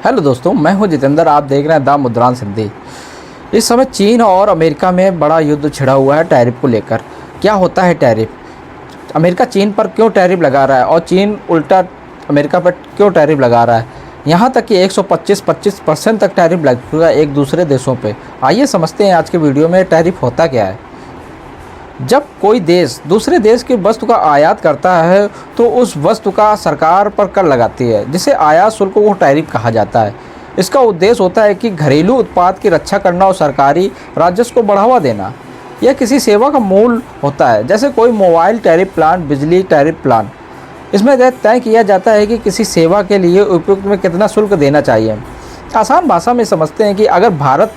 Hello दोस्तों, मैं हूं जितेंद्र। आप देख रहे हैं द मुद्रांक सिंधी। इस समय चीन और अमेरिका में बड़ा युद्ध छिड़ा हुआ है टैरिफ को लेकर। क्या होता है टैरिफ? अमेरिका चीन पर क्यों टैरिफ लगा रहा है और चीन उल्टा अमेरिका पर क्यों टैरिफ लगा रहा है? यहाँ तक कि 125% तक टैरिफ लग चुका है एक दूसरे देशों पे। आइए समझते हैं आज के वीडियो में टैरिफ होता क्या है। जब कोई देश दूसरे देश की वस्तु का आयात करता है तो उस वस्तु का सरकार पर कर लगाती है, जिसे आयात शुल्क को टैरिफ कहा जाता है। इसका उद्देश्य होता है कि घरेलू उत्पाद की रक्षा करना और सरकारी राजस्व को बढ़ावा देना। यह किसी सेवा का मूल होता है, जैसे कोई मोबाइल टैरिफ प्लान, बिजली टैरिफ प्लान। इसमें तय किया जाता है कि किसी सेवा के लिए उपयुक्त में कितना शुल्क देना चाहिए। आसान भाषा में समझते हैं कि अगर भारत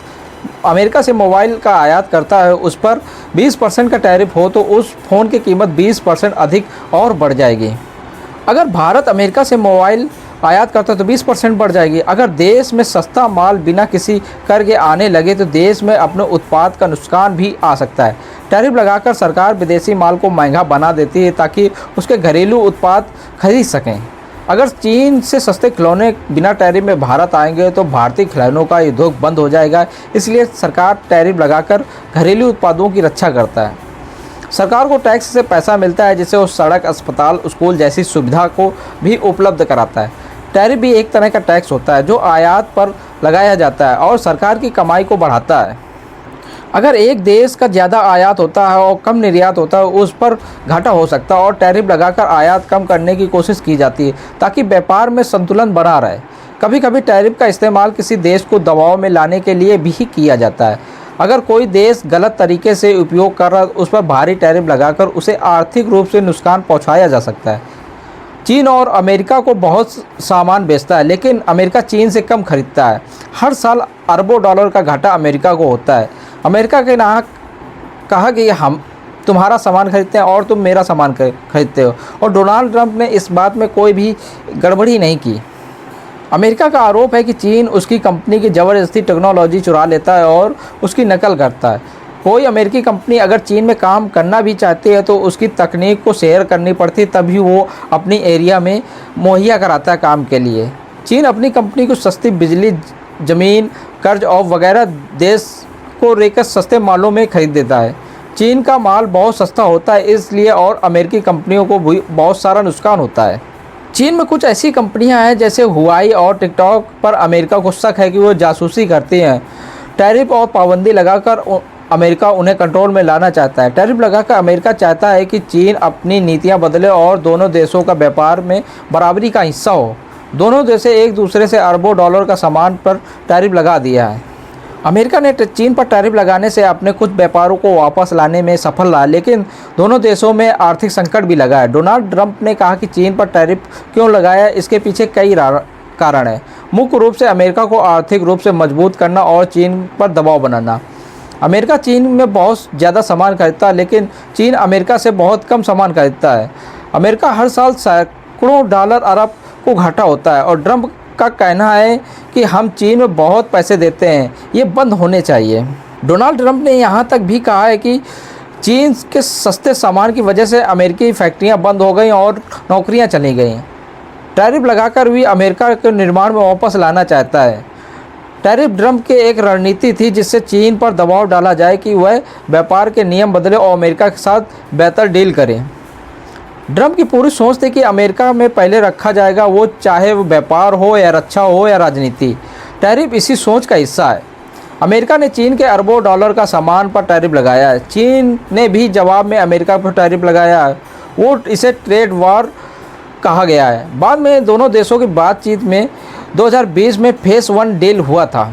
अमेरिका से मोबाइल का आयात करता है, उस पर 20% का टैरिफ हो तो उस फ़ोन की कीमत 20% अधिक और बढ़ जाएगी। अगर भारत अमेरिका से मोबाइल आयात करता है तो 20% बढ़ जाएगी। अगर देश में सस्ता माल बिना किसी कर के आने लगे तो देश में अपने उत्पाद का नुकसान भी आ सकता है। टैरिफ लगाकर सरकार विदेशी माल को महंगा बना देती है ताकि उसके घरेलू उत्पाद खरीद सकें। अगर चीन से सस्ते खिलौने बिना टैरिफ में भारत आएंगे तो भारतीय खिलौनों का उद्योग बंद हो जाएगा। इसलिए सरकार टैरिफ लगाकर घरेलू उत्पादों की रक्षा करता है। सरकार को टैक्स से पैसा मिलता है, जिससे वो सड़क, अस्पताल, स्कूल जैसी सुविधा को भी उपलब्ध कराता है। टैरिफ भी एक तरह का टैक्स होता है जो आयात पर लगाया जाता है और सरकार की कमाई को बढ़ाता है। अगर एक देश का ज़्यादा आयात होता है और कम निर्यात होता है, उस पर घाटा हो सकता है और टैरिफ लगाकर आयात कम करने की कोशिश की जाती है ताकि व्यापार में संतुलन बना रहे। कभी कभी टैरिफ का इस्तेमाल किसी देश को दबाव में लाने के लिए भी किया जाता है। अगर कोई देश गलत तरीके से उपयोग कर रहा है, उस पर भारी टैरिफ लगाकर उसे आर्थिक रूप से नुकसान पहुँचाया जा सकता है। चीन और अमेरिका को बहुत सामान बेचता है, लेकिन अमेरिका चीन से कम खरीदता है। हर साल अरबों डॉलर का घाटा अमेरिका को होता है। अमेरिका के नाम कहा कि हम तुम्हारा सामान खरीदते हैं और तुम मेरा सामान खरीदते हो, और डोनाल्ड ट्रंप ने इस बात में कोई भी गड़बड़ी नहीं की। अमेरिका का आरोप है कि चीन उसकी कंपनी की ज़बरदस्ती टेक्नोलॉजी चुरा लेता है और उसकी नकल करता है। कोई अमेरिकी कंपनी अगर चीन में काम करना भी चाहती है तो उसकी तकनीक को शेयर करनी पड़ती है, तभी वो अपनी एरिया में मुहैया कराता है काम के लिए। चीन अपनी कंपनी को सस्ती बिजली, ज़मीन, कर्ज और वगैरह देश को लेकर सस्ते मालों में खरीद देता है। चीन का माल बहुत सस्ता होता है इसलिए, और अमेरिकी कंपनियों को भी बहुत सारा नुकसान होता है। चीन में कुछ ऐसी कंपनियां हैं जैसे हुआई और टिकटॉक पर अमेरिका को शक है कि वो जासूसी करती हैं। टैरिफ और पाबंदी लगाकर अमेरिका उन्हें कंट्रोल में लाना चाहता है। टैरिफ लगाकर अमेरिका चाहता है कि चीन अपनी नीतियां बदले और दोनों देशों का व्यापार में बराबरी का हिस्सा हो। दोनों देशें एक दूसरे से अरबों डॉलर का सामान पर टैरिफ लगा दिया है। अमेरिका ने चीन पर टैरिफ लगाने से अपने कुछ व्यापारों को वापस लाने में सफल रहा, लेकिन दोनों देशों में आर्थिक संकट भी लगा है। डोनाल्ड ट्रंप ने कहा कि चीन पर टैरिफ क्यों लगाया, इसके पीछे कई कारण हैं। मुख्य रूप से अमेरिका को आर्थिक रूप से मजबूत करना और चीन पर दबाव बनाना। अमेरिका चीन में बहुत ज़्यादा सामान खरीदता है, लेकिन चीन अमेरिका से बहुत कम सामान खरीदता है। अमेरिका हर साल सैकड़ों डॉलर अरब को घाटा होता है और ट्रंप का कहना है कि हम चीन में बहुत पैसे देते हैं, ये बंद होने चाहिए। डोनाल्ड ट्रंप ने यहाँ तक भी कहा है कि चीन के सस्ते सामान की वजह से अमेरिकी फैक्ट्रियाँ बंद हो गई और नौकरियाँ चली गईं। टैरिफ लगाकर भी अमेरिका के निर्माण में वापस लाना चाहता है। टैरिफ ट्रंप की एक रणनीति थी जिससे चीन पर दबाव डाला जाए कि वह व्यापार के नियम बदले और अमेरिका के साथ बेहतर डील करे। ट्रंप की पूरी सोच थी कि अमेरिका में पहले रखा जाएगा, वो चाहे वो व्यापार हो या रक्षा हो या राजनीति। टैरिफ इसी सोच का हिस्सा है। अमेरिका ने चीन के अरबों डॉलर का सामान पर टैरिफ लगाया है। चीन ने भी जवाब में अमेरिका पर टैरिफ लगाया है। वो इसे ट्रेड वॉर कहा गया है। बाद में दोनों देशों की बातचीत में 2020 में फेज 1 डील हुआ था।